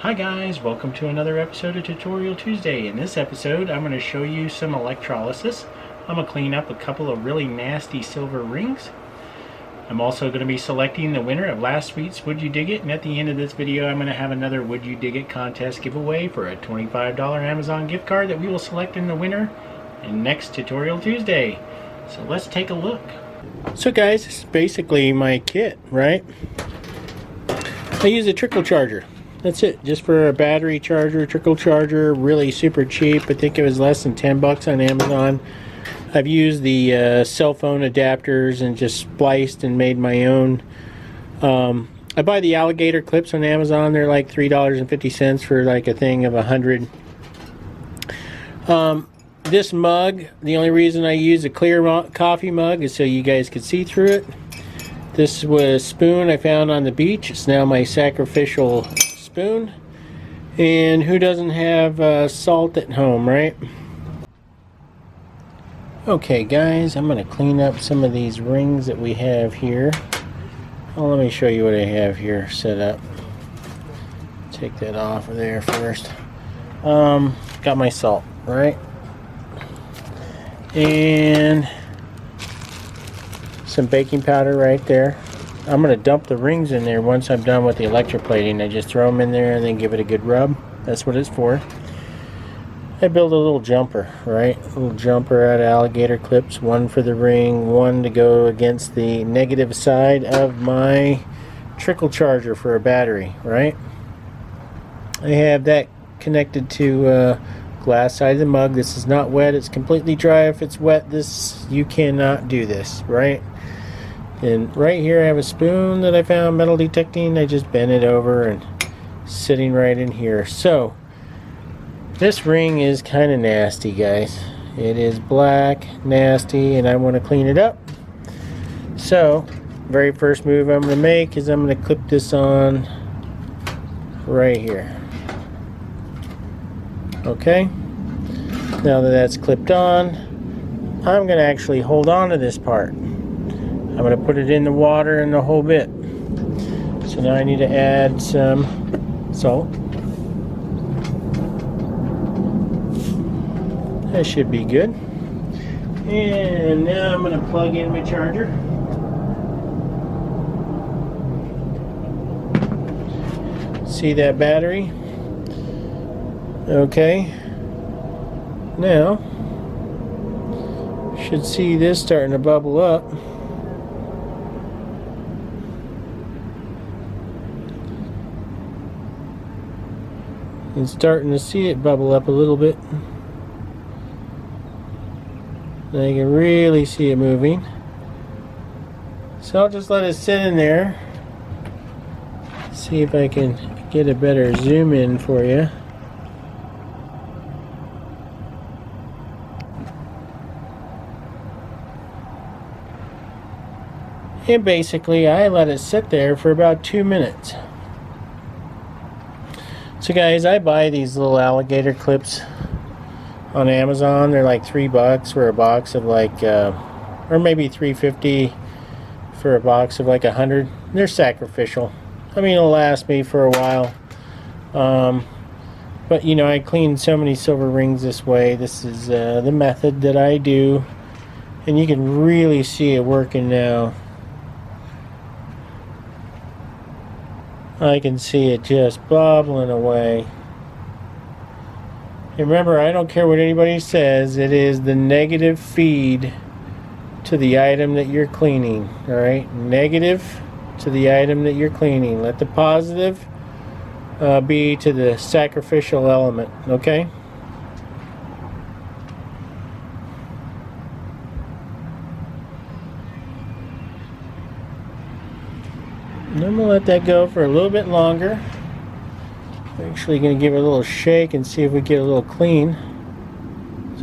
Hi guys, welcome to another episode of Tutorial Tuesday. In this episode, I'm going to show you some electrolysis. I'm going to clean up a couple of really nasty silver rings. I'm also going to be selecting the winner of last week's Would You Dig It, and at the end of this video I'm going to have another Would You Dig It contest giveaway for a $25 Amazon gift card that we will select in the winner in next Tutorial Tuesday. So let's take a look. So guys, this is basically my kit, right? I use a Trickle Charger. That's it, just for a battery charger, Trickle Charger, really super cheap. I think it was less than 10 bucks on Amazon. I've used the cell phone adapters and just spliced and made my own. I buy the Alligator clips on Amazon. They're like $3.50 for like a thing of 100. This mug, the only reason I use a clear coffee mug is so you guys could see through it. This was a spoon I found on the beach. It's now my sacrificial spoon. And who doesn't have salt at home, right? Okay guys, I'm going to clean up some of these rings that we have here. Well, let me show you what I have here set up. Take that off of there first. Got my salt, right? And some baking powder right there. I'm going to dump the rings in there once I'm done with the electroplating. I just throw them in there and then give it a good rub. That's what it's for. I build a little jumper, right? A little jumper out of alligator clips. One for the ring, one to go against the negative side of my Trickle Charger for a battery, right? I have that connected to glass side of the mug. This is not wet. It's completely dry. If it's wet, you cannot do this, right? And right here I have a spoon that I found metal detecting. I just bent it over and sitting right in here. So this ring is kind of nasty, guys. It is black, nasty, and I want to clean it up. So very first move I'm going to make is I'm going to clip this on right here. Okay, now that that's clipped on, I'm going to actually hold on to this part. I'm going to put it in the water and the whole bit. So now I need to add some salt. That should be good. And now I'm going to plug in my charger. See that battery? Okay. Now, should see this starting to bubble up. And starting to see it bubble up a little bit. I can really see it moving. So I'll just let it sit in there. See if I can get a better zoom in for you. And basically I let it sit there for about 2 minutes. So guys, I buy these little alligator clips on Amazon. They're like $3 for a box of like or maybe $3.50 for a box of like 100. They're sacrificial. I mean, it'll last me for a while. But you know, I clean so many silver rings this way. This is the method that I do, and you can really see it working now. I can see it just bubbling away. And remember, I don't care what anybody says, it is the negative feed to the item that you're cleaning. Alright? Negative to the item that you're cleaning. Let the positive be to the sacrificial element. Okay? And I'm going to let that go for a little bit longer. I'm actually going to give it a little shake and see if we get a little clean.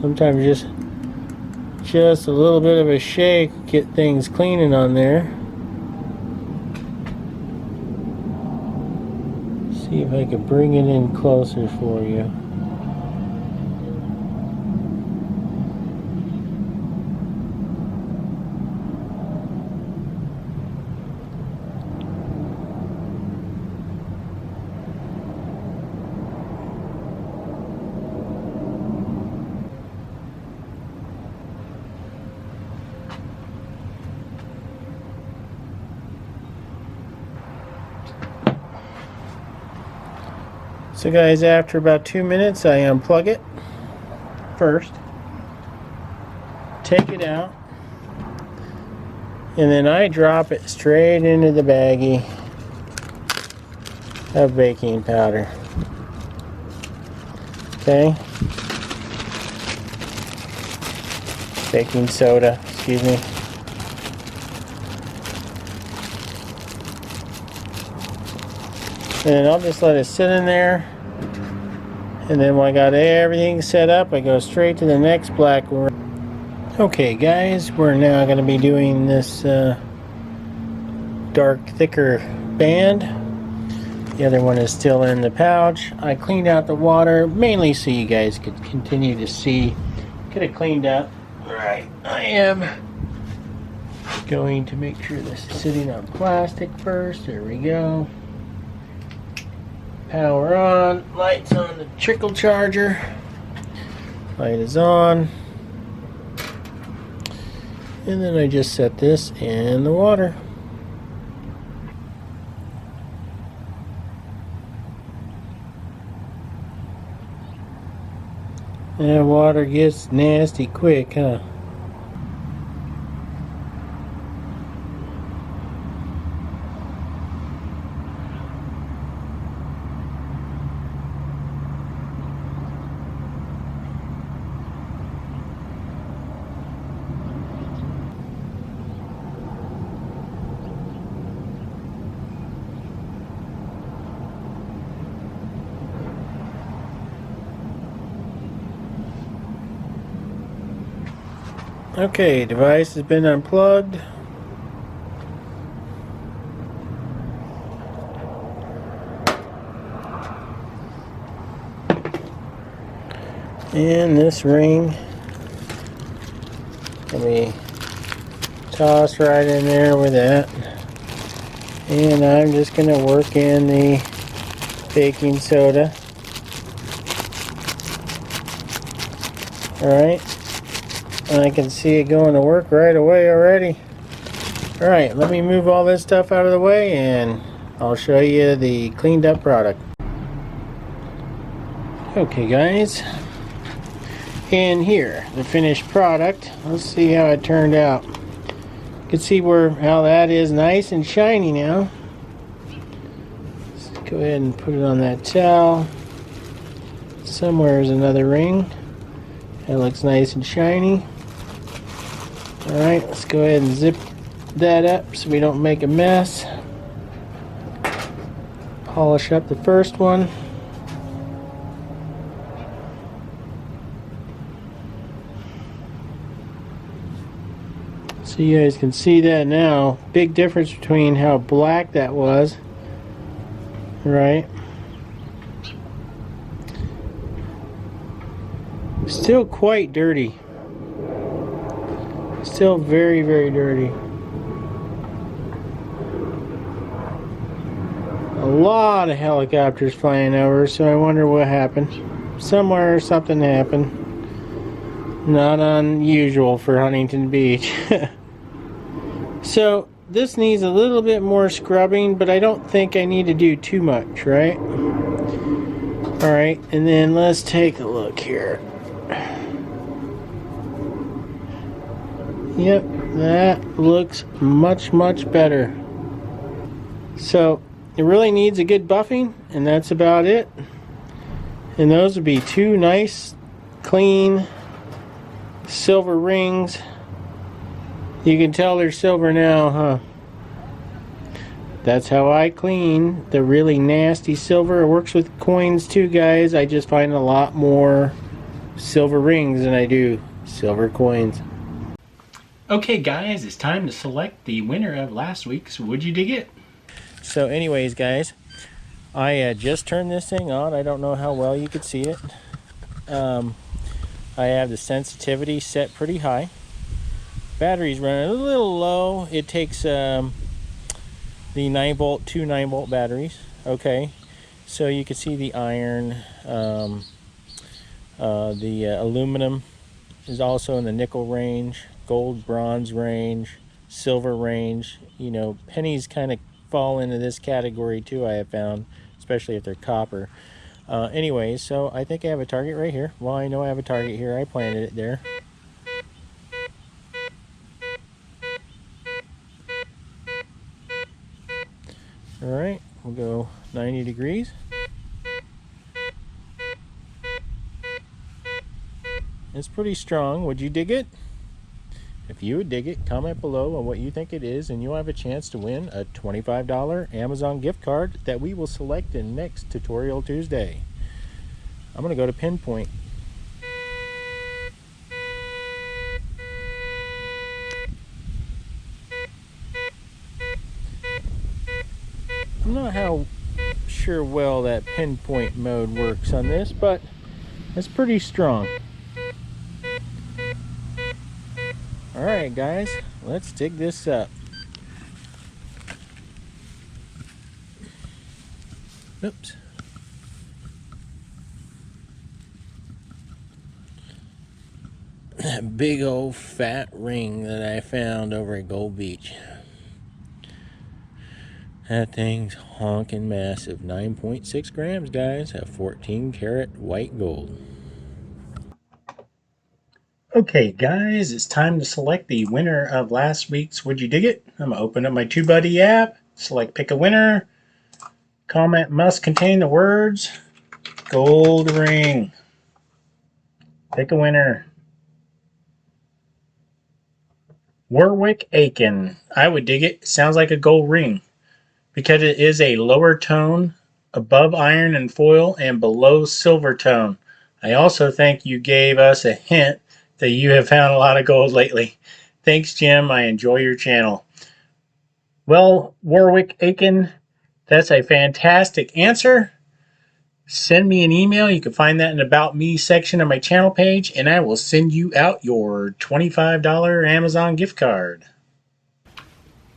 Sometimes just a little bit of a shake, get things cleaning on there. See if I can bring it in closer for you. So guys, after about 2 minutes, I unplug it first, take it out, and then I drop it straight into the baggie of baking powder. Okay. Baking soda, excuse me. And I'll just let it sit in there. And then when I got everything set up, I go straight to the next black one. Okay guys, we're now going to be doing this dark, thicker band. The other one is still in the pouch. I cleaned out the water, mainly so you guys could continue to see. Get it cleaned up. Alright, I am going to make sure this is sitting on plastic first. There we go. Power on, lights on the Trickle Charger. Light is on. And then I just set this in the water. That water gets nasty quick, huh? Okay, device has been unplugged. And this ring, let me toss right in there with that. And I'm just going to work in the baking soda. Alright. I can see it going to work right away already. Alright, let me move all this stuff out of the way and I'll show you the cleaned up product. Okay guys, and here, the finished product. Let's see how it turned out. You can see how that is nice and shiny now. Let's go ahead and put it on that towel. Somewhere is another ring. That looks nice and shiny. Alright, let's go ahead and zip that up so we don't make a mess. Polish up the first one. So you guys can see that now. Big difference between how black that was. Right? Still quite dirty. Still very, very dirty. A lot of helicopters flying over, so I wonder what happened. Somewhere something happened. Not unusual for Huntington Beach. So this needs a little bit more scrubbing, but I don't think I need to do too much, right? Alright, and then let's take a look here. Yep, that looks much, much better. So it really needs a good buffing, and that's about it. And those would be two nice, clean silver rings. You can tell they're silver now, huh? That's how I clean the really nasty silver. It works with coins too, guys. I just find a lot more silver rings than I do silver coins. Okay guys, it's time to select the winner of last week's Would You Dig It? So anyways guys, I just turned this thing on. I don't know how well you could see it. I have the sensitivity set pretty high. Battery's running a little low. It takes the 9 volt, two 9 volt batteries. Okay, so you can see the iron, the aluminum is also in the nickel range, gold, bronze range, silver range. You know, pennies kind of fall into this category too, I have found, especially if they're copper. Anyways, so I think I have a target right here. Well, I know I have a target here. I planted it there. Alright, we'll go 90 degrees. It's pretty strong. Would you dig it? If you would dig it, comment below on what you think it is, and you'll have a chance to win a $25 Amazon gift card that we will select in next Tutorial Tuesday. I'm going to go to pinpoint. I'm not how sure well that pinpoint mode works on this, but it's pretty strong. Alright guys, let's dig this up. Oops. That big old fat ring that I found over at Gold Beach. That thing's honking massive. 9.6 grams, guys, at 14 karat white gold. Okay, guys, it's time to select the winner of last week's Would You Dig It? I'm going to open up my TubeBuddy app, select Pick a Winner. Comment must contain the words gold ring. Pick a winner. Warwick Aiken. I would dig it. Sounds like a gold ring because it is a lower tone, above iron and foil, and below silver tone. I also think you gave us a hint that you have found a lot of gold lately. Thanks, Jim. I enjoy your channel. Well, Warwick Aiken, that's a fantastic answer. Send me an email. You can find that in the About Me section of my channel page, and I will send you out your $25 Amazon gift card.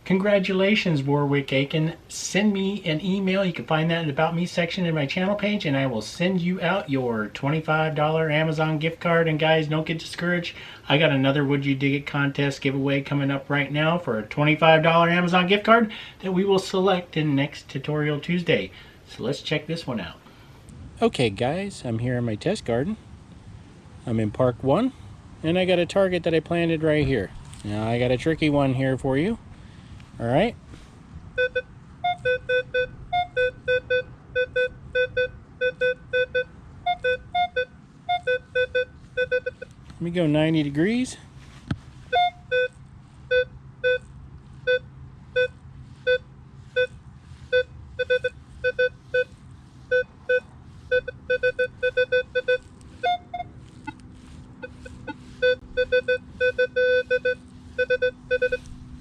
Congratulations, Warwick Aiken. Send me an email. You can find that in the About Me section in my channel page, and I will send you out your $25 Amazon gift card. And guys, don't get discouraged. I got another Would You Dig It contest giveaway coming up right now for a $25 Amazon gift card that we will select in next Tutorial Tuesday. So let's check this one out. Okay guys, I'm here in my test garden. I'm in Park 1, and I got a target that I planted right here. Now I got a tricky one here for you. Alright. Let me go 90 degrees.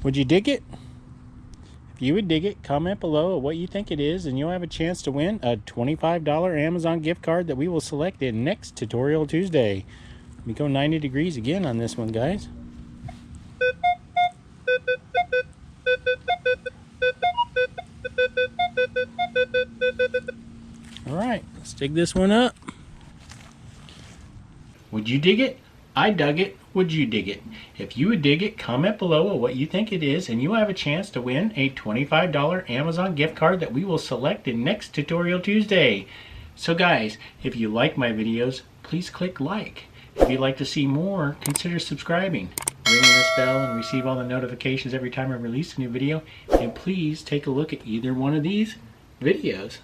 Would you dig it? If you would dig it, comment below what you think it is, and you'll have a chance to win a $25 Amazon gift card that we will select in next Tutorial Tuesday. Let me go 90 degrees again on this one, guys. Alright, let's dig this one up. Would you dig it? I dug it. Would you dig it? If you would dig it, comment below what you think it is, and you'll have a chance to win a $25 Amazon gift card that we will select in next Tutorial Tuesday. So guys, if you like my videos, please click like. If you'd like to see more, consider subscribing. Ring this bell and receive all the notifications every time I release a new video. And please take a look at either one of these videos.